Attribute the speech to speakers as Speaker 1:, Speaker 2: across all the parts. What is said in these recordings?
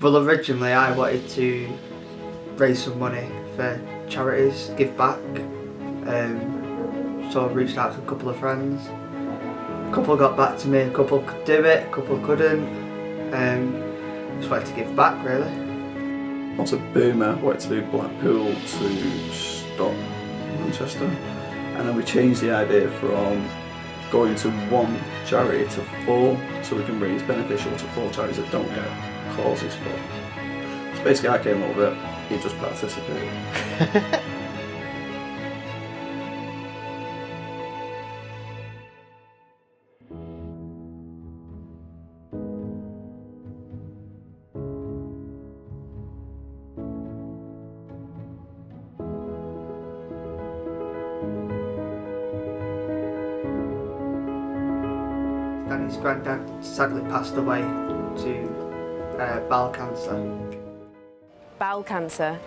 Speaker 1: Well, originally I wanted to raise some money for charities, give back. So I reached out to a couple of friends. A couple got back to me, a couple could do it, a couple couldn't. Just wanted to give back, really.
Speaker 2: Once a Boomer, wanted to do Blackpool to Stockport, Manchester, and then we changed the idea from going to one charity to four, so we can raise beneficial to four charities that don't get causes for. So basically I came up with it, he just participated.
Speaker 1: Danny's granddad sadly passed away to bowel cancer.
Speaker 3: Bowel cancer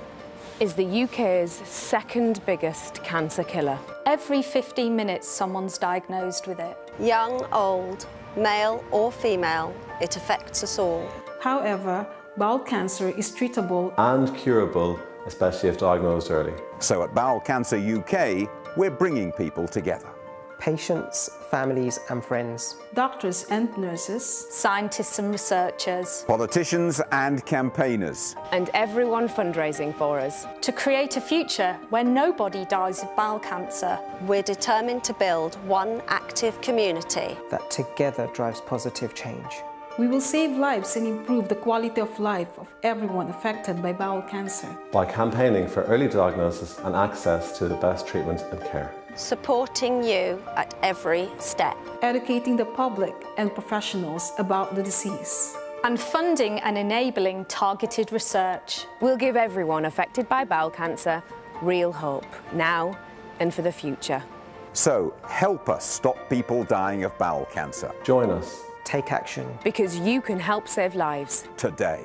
Speaker 3: is the UK's second biggest cancer killer.
Speaker 4: Every 15 minutes someone's diagnosed with it.
Speaker 5: Young, old, male or female, it affects us all.
Speaker 6: However, bowel cancer is treatable
Speaker 7: and curable, especially if diagnosed early.
Speaker 8: So at Bowel Cancer UK, we're bringing people together.
Speaker 9: Patients, families and friends.
Speaker 6: Doctors and nurses.
Speaker 4: Scientists and researchers.
Speaker 8: Politicians and campaigners.
Speaker 3: And everyone fundraising for us.
Speaker 4: To create a future where nobody dies of bowel cancer.
Speaker 5: We're determined to build one active community
Speaker 9: that together drives positive change.
Speaker 6: We will save lives and improve the quality of life of everyone affected by bowel cancer.
Speaker 7: By campaigning for early diagnosis and access to the best treatment and care.
Speaker 5: Supporting you at every step.
Speaker 6: Educating the public and professionals about the disease.
Speaker 4: And funding and enabling targeted research.
Speaker 3: We'll give everyone affected by bowel cancer real hope, now and for the future.
Speaker 8: So help us stop people dying of bowel cancer.
Speaker 7: Join us.
Speaker 9: Take action.
Speaker 3: Because you can help save lives.
Speaker 8: Today.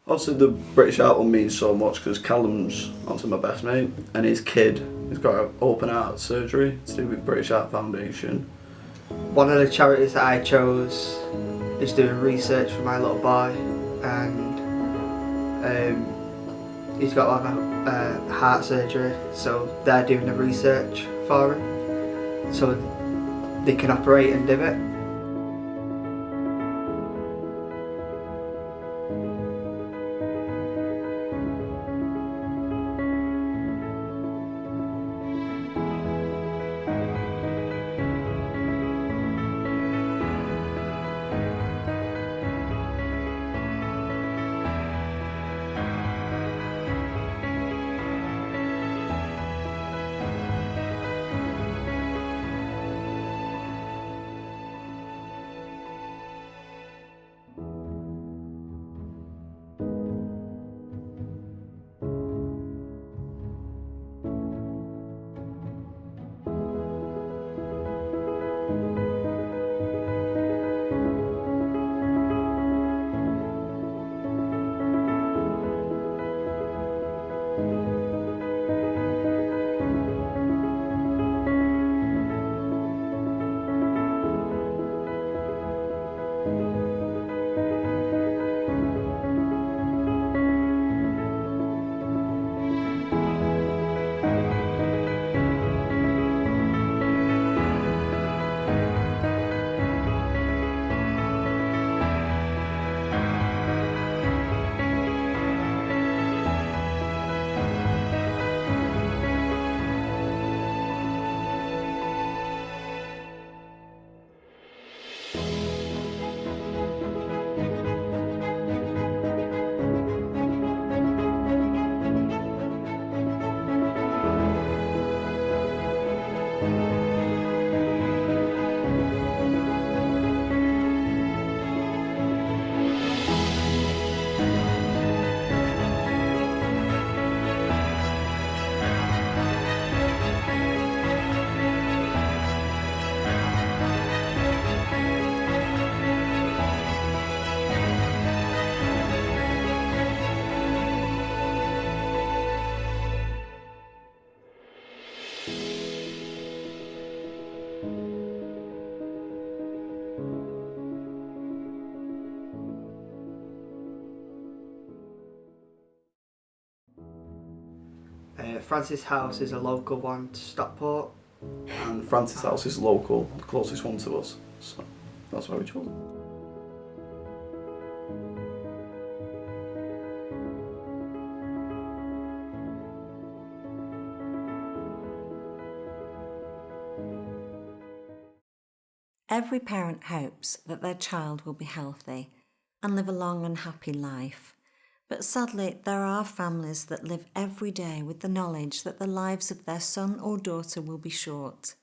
Speaker 2: Obviously the British Heart one means so much because Callum's obviously my best mate, and his kid has got an open heart surgery to do with British Heart Foundation.
Speaker 1: One of the charities that I chose is doing research for my little boy, and he's got to have a heart surgery, so they're doing the research for him so they can operate and do it. Francis House is a local one to Stockport.
Speaker 2: And Francis House is local, the closest one to us, so that's why we chose it.
Speaker 10: Every parent hopes that their child will be healthy and live a long and happy life. But sadly, there are families that live every day with the knowledge that the lives of their son or daughter will be short.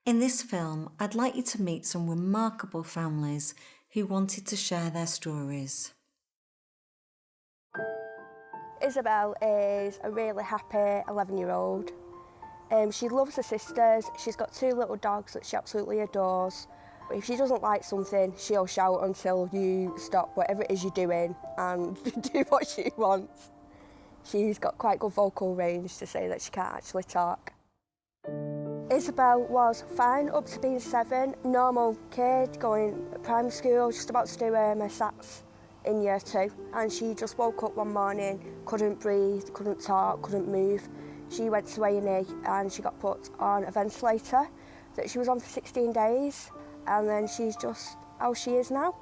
Speaker 10: In this film, I'd like you to meet some remarkable families who wanted to share their stories.
Speaker 11: Isabel is a really happy 11-year-old. She loves her sisters. She's got 2 little dogs that she absolutely adores. If she doesn't like something, she'll shout until you stop whatever it is you're doing and do what she wants. She's got quite good vocal range to say that she can't actually talk. Isabel was fine up to being 7, normal kid, going to primary school, just about to do her SATs in year 2. And she just woke up one morning, couldn't breathe, couldn't talk, couldn't move. She went to A&E and she got put on a ventilator that she was on for 16 days. And then she's just how she is now.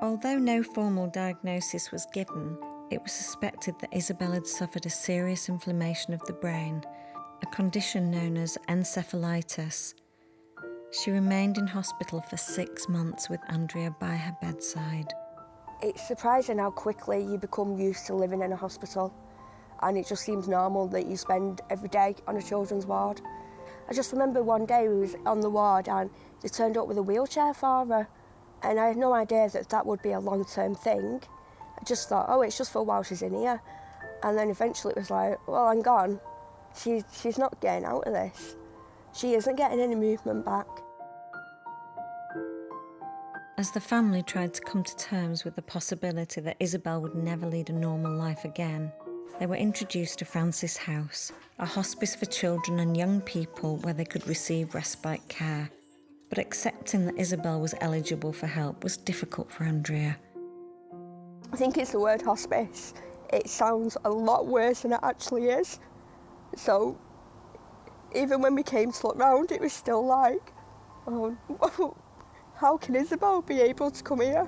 Speaker 10: Although no formal diagnosis was given, it was suspected that Isabel had suffered a serious inflammation of the brain, a condition known as encephalitis. She remained in hospital for 6 months with Andrea by her bedside.
Speaker 11: It's surprising how quickly you become used to living in a hospital, and it just seems normal that you spend every day on a children's ward. I just remember one day we was on the ward and they turned up with a wheelchair for her, and I had no idea that that would be a long-term thing. I just thought, oh, it's just for a while she's in here. And then eventually it was like, well, I'm gone. She's not getting out of this. She isn't getting any movement back.
Speaker 10: As the family tried to come to terms with the possibility that Isabel would never lead a normal life again, they were introduced to Francis House, a hospice for children and young people where they could receive respite care. But accepting that Isabel was eligible for help was difficult for Andrea.
Speaker 11: I think it's the word hospice. It sounds a lot worse than it actually is. So even when we came to look round, it was still like, oh, how can Isabel be able to come here?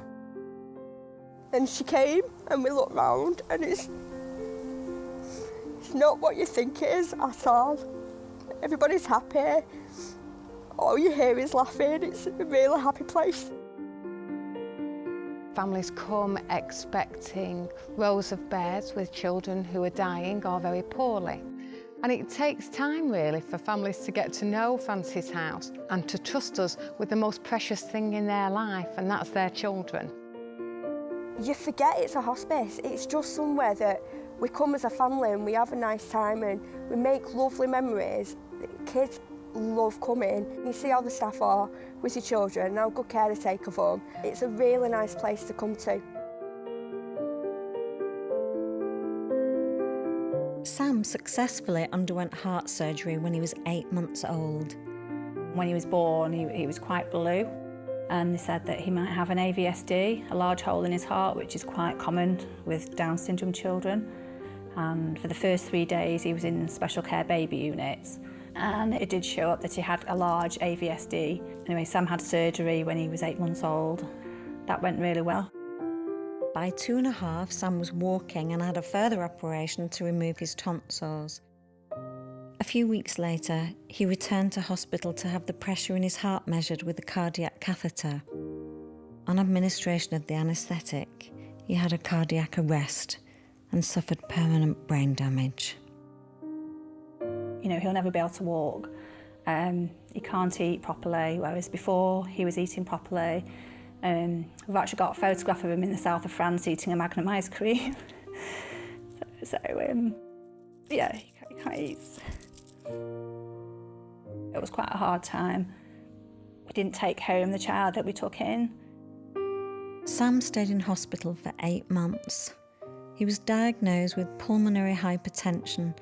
Speaker 11: And she came and we looked round and it's not what you think it is at all. Everybody's happy. All you hear is laughing. It's a really happy place.
Speaker 12: Families come expecting rows of beds with children who are dying or very poorly. And it takes time really for families to get to know Francis House and to trust us with the most precious thing in their life, and that's their children.
Speaker 11: You forget it's a hospice. It's just somewhere that we come as a family and we have a nice time and we make lovely memories. Kids love coming. You see how the staff are with your children and how good care they take of them. It's a really nice place to come to.
Speaker 10: Sam successfully underwent heart surgery when he was 8 months old.
Speaker 13: When he was born, he was quite blue, and they said that he might have an AVSD, a large hole in his heart, which is quite common with Down syndrome children. And for the first 3 days, he was in special care baby units. And it did show up that he had a large AVSD. Anyway, Sam had surgery when he was 8 months old. That went really well.
Speaker 10: By 2.5, Sam was walking and had a further operation to remove his tonsils. A few weeks later, he returned to hospital to have the pressure in his heart measured with a cardiac catheter. On administration of the anaesthetic, he had a cardiac arrest and suffered permanent brain damage.
Speaker 13: You know, he'll never be able to walk. He can't eat properly, whereas before he was eating properly. We've actually got a photograph of him in the south of France eating a Magnum ice cream. Yeah, he can't eat. It was quite a hard time. We didn't take home the child that we took in.
Speaker 10: Sam stayed in hospital for 8 months. He was diagnosed with pulmonary hypertension,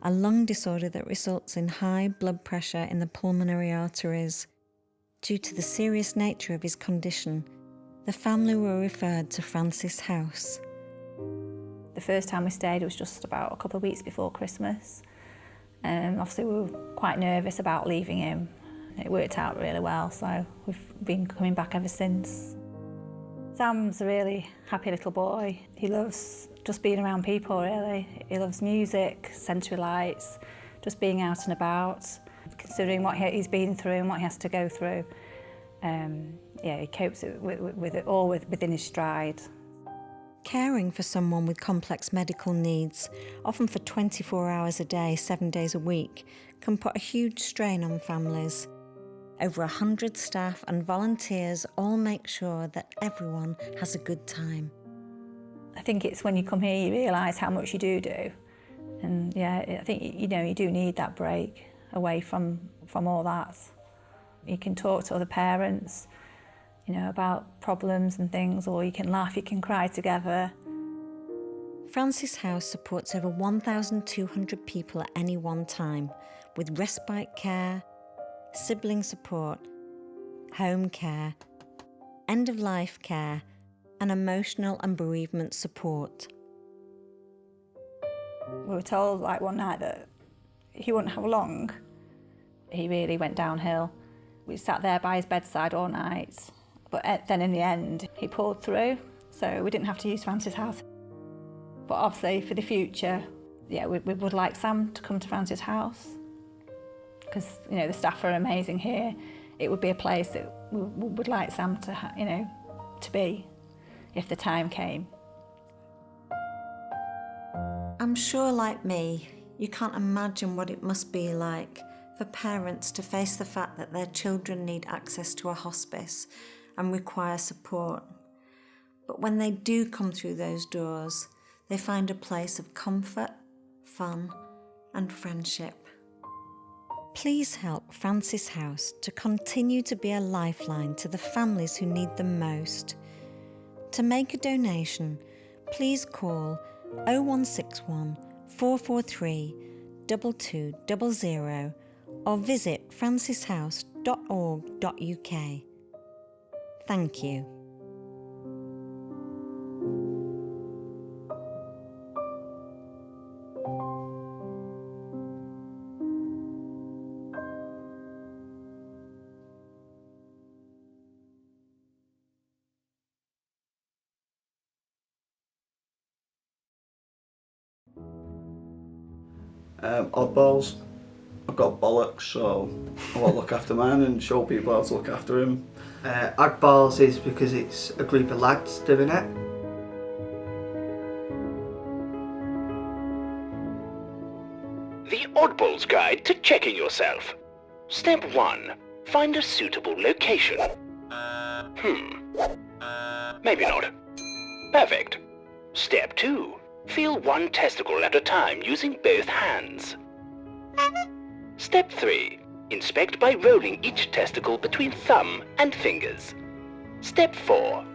Speaker 10: a lung disorder that results in high blood pressure in the pulmonary arteries. Due to the serious nature of his condition, the family were referred to Francis House.
Speaker 13: The first time we stayed, it was just about a couple of weeks before Christmas. Obviously we were quite nervous about leaving him. It worked out really well, so we've been coming back ever since. Sam's a really happy little boy. He loves just being around people, really. He loves music, sensory lights, just being out and about, considering what he's been through and what he has to go through. Yeah, he copes with it all within his stride.
Speaker 10: Caring for someone with complex medical needs, often for 24 hours a day, 7 days a week, can put a huge strain on families. Over 100 staff and volunteers all make sure that everyone has a good time.
Speaker 13: I think it's when you come here you realise how much you do. And yeah, I think you do need that break away from all that. You can talk to other parents, about problems and things, or you can laugh, you can cry together.
Speaker 10: Francis House supports over 1,200 people at any one time, with respite care, sibling support, home care, end-of-life care, and emotional and bereavement support.
Speaker 13: We were told one night that he wouldn't have long. He really went downhill. We sat there by his bedside all night, but then in the end he pulled through, so we didn't have to use Francis House. But obviously for the future, yeah, we would like Sam to come to Francis House, because the staff are amazing here. It would be a place that we would like Sam to to be if the time came.
Speaker 10: I'm sure, like me, you can't imagine what it must be like for parents to face the fact that their children need access to a hospice and require support. But when they do come through those doors, they find a place of comfort, fun, and friendship. Please help Francis House to continue to be a lifeline to the families who need them most. To make a donation, please call 0161 443 2200 or visit francishouse.org.uk. Thank you.
Speaker 2: Oddballs. I've got bollocks, so I want to look after mine and show people how to look after him.
Speaker 1: Oddballs is because it's a group of lads doing it.
Speaker 14: The Oddballs Guide to Checking Yourself. Step 1. Find a suitable location. Maybe not. Perfect. Step 2. Feel one testicle at a time using both hands. Step 3. Inspect by rolling each testicle between thumb and fingers. Step 4.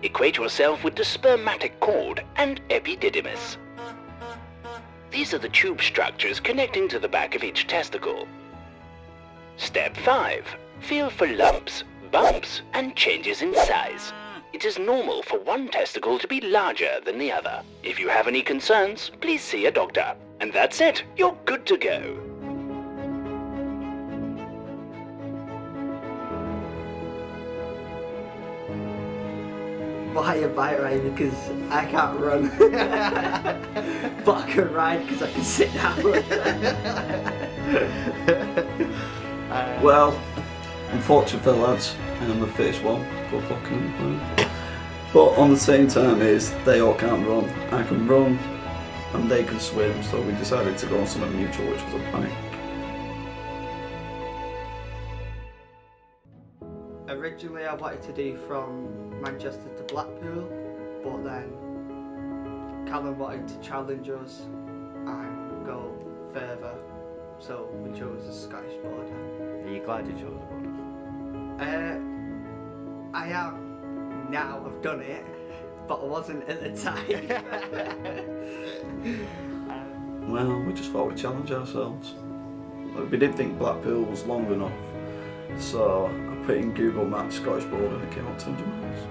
Speaker 14: Equate yourself with the spermatic cord and epididymis. These are the tube structures connecting to the back of each testicle. Step 5. Feel for lumps, bumps, and changes in size. It is normal for one testicle to be larger than the other. If you have any concerns, please see a doctor. And that's it, you're good to go.
Speaker 1: Buy a bike ride because I can't run. But I can ride because I can sit down.
Speaker 2: Well, unfortunately for the lads, I'm the fittest one. Good fucking. But on the same time they all can't run. I can run and they can swim, so we decided to go on something mutual, which was a bike.
Speaker 1: Originally I wanted to do from Manchester to Blackpool, but then Callum wanted to challenge us and go further, so we chose the Scottish border.
Speaker 15: Are you glad you chose the border?
Speaker 1: I am now, I've done it, but I wasn't at the time.
Speaker 2: Well, we just thought we'd challenge ourselves. We didn't think Blackpool was long enough, so I put in Google Maps Scottish border and it came out 200 miles.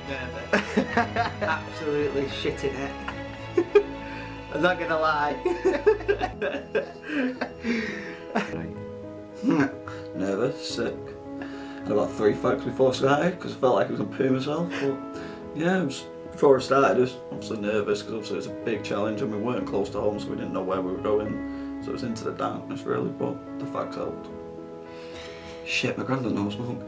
Speaker 1: nervous. Absolutely shitting it. I'm not gonna lie.
Speaker 2: Nervous, sick. Had about 3 fucks before I started because I felt like I was gonna poo myself. But yeah, before I started, I was obviously nervous because obviously it was a big challenge and we weren't close to home, so we didn't know where we were going. So it was into the darkness really, but the facts helped. Shit, my granddad knows smoke.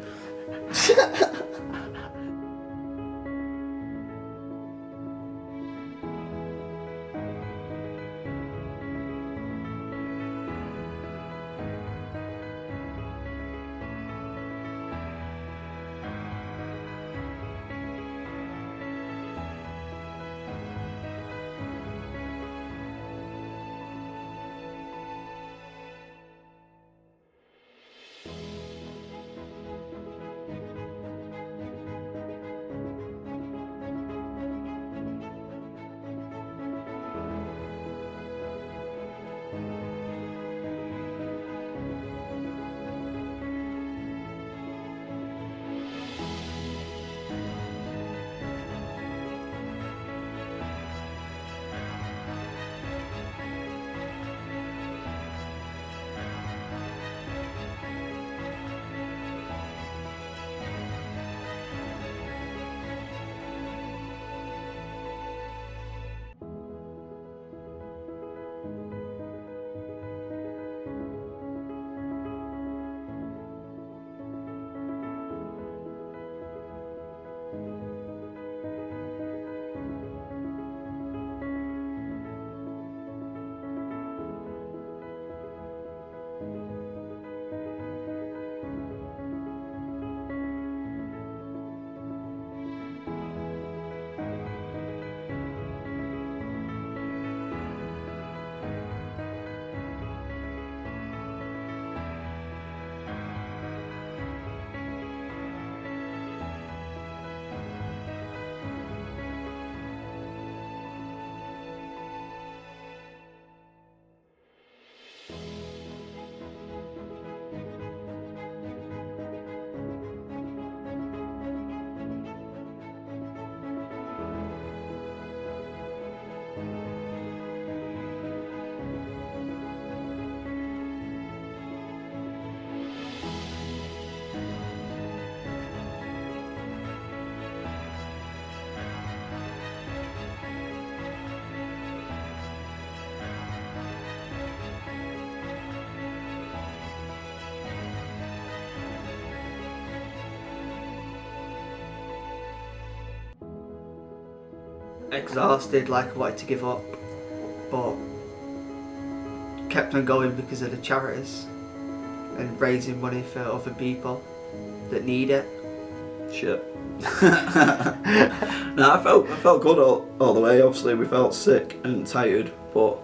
Speaker 1: Exhausted, like I wanted to give up, but kept on going because of the charities and raising money for other people that need it.
Speaker 2: Shit. No, I felt good all the way. Obviously we felt sick and tired, but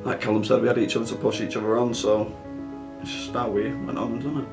Speaker 2: like Callum said, we had each other to push each other on, so it's just how we went on, isn't it?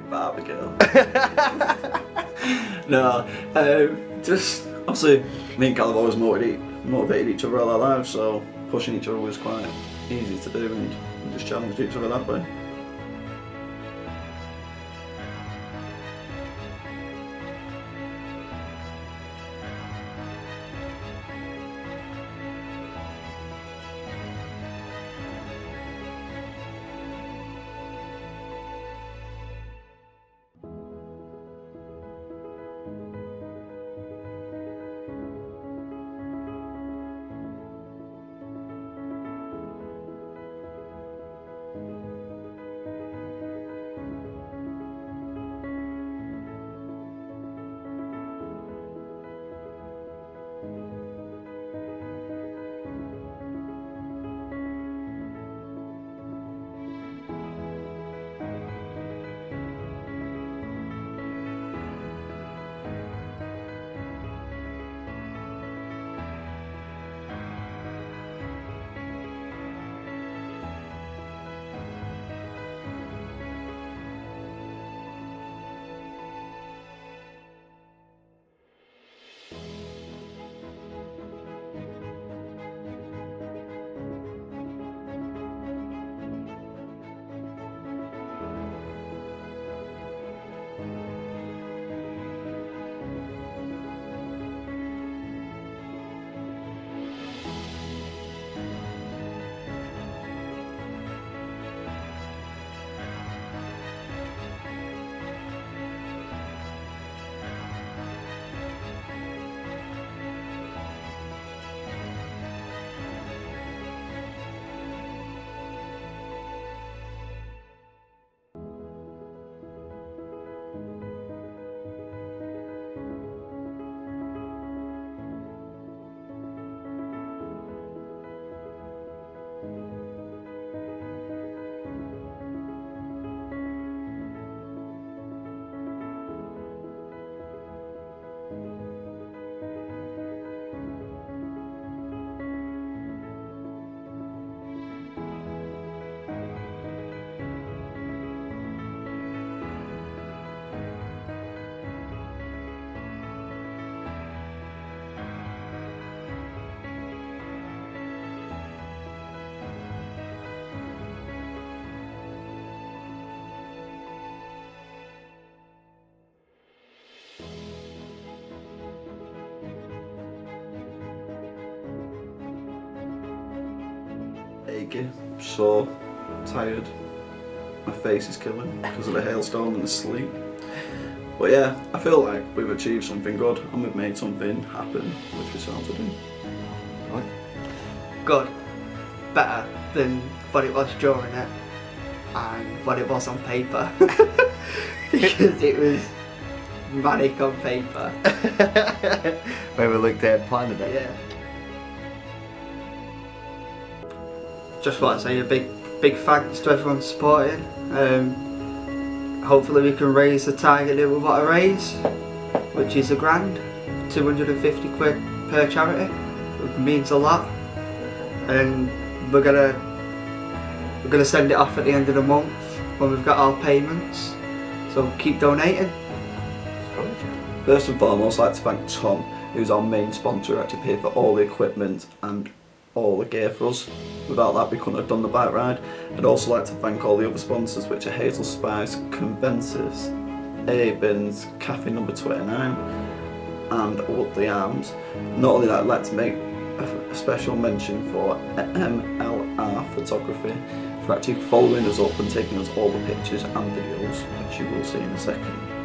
Speaker 2: Barbecue. No, just obviously me and Callum always motivated each other all our lives, so pushing each other was quite easy to do, and we just challenged each other that way. Achy, sore, tired. My face is killing because of the hailstorm and the sleet. But yeah, I feel like we've achieved something good and we've made something happen, which we set out to do.
Speaker 1: Good. Better than what it was during it and what it was on paper. Because it was manic on paper.
Speaker 15: When we looked at planning it.
Speaker 1: Yeah. Just want to say a big thanks to everyone supporting. Hopefully we can raise the target that we want to raise, which is £1,000, 250 quid per charity. It means a lot, and we're gonna send it off at the end of the month when we've got our payments. So keep donating.
Speaker 2: First and foremost, I'd like to thank Tom, who's our main sponsor, who actually paid for all the equipment and all the gear for us. Without that we couldn't have done the bike ride. I'd also like to thank all the other sponsors, which are Hazel Spice, Conventus, A-Bins, Cafe Number 29 and Woodley Arms. Not only that, I'd like to make a special mention for MLR Photography for actually following us up and taking us all the pictures and videos, which you will see in a second.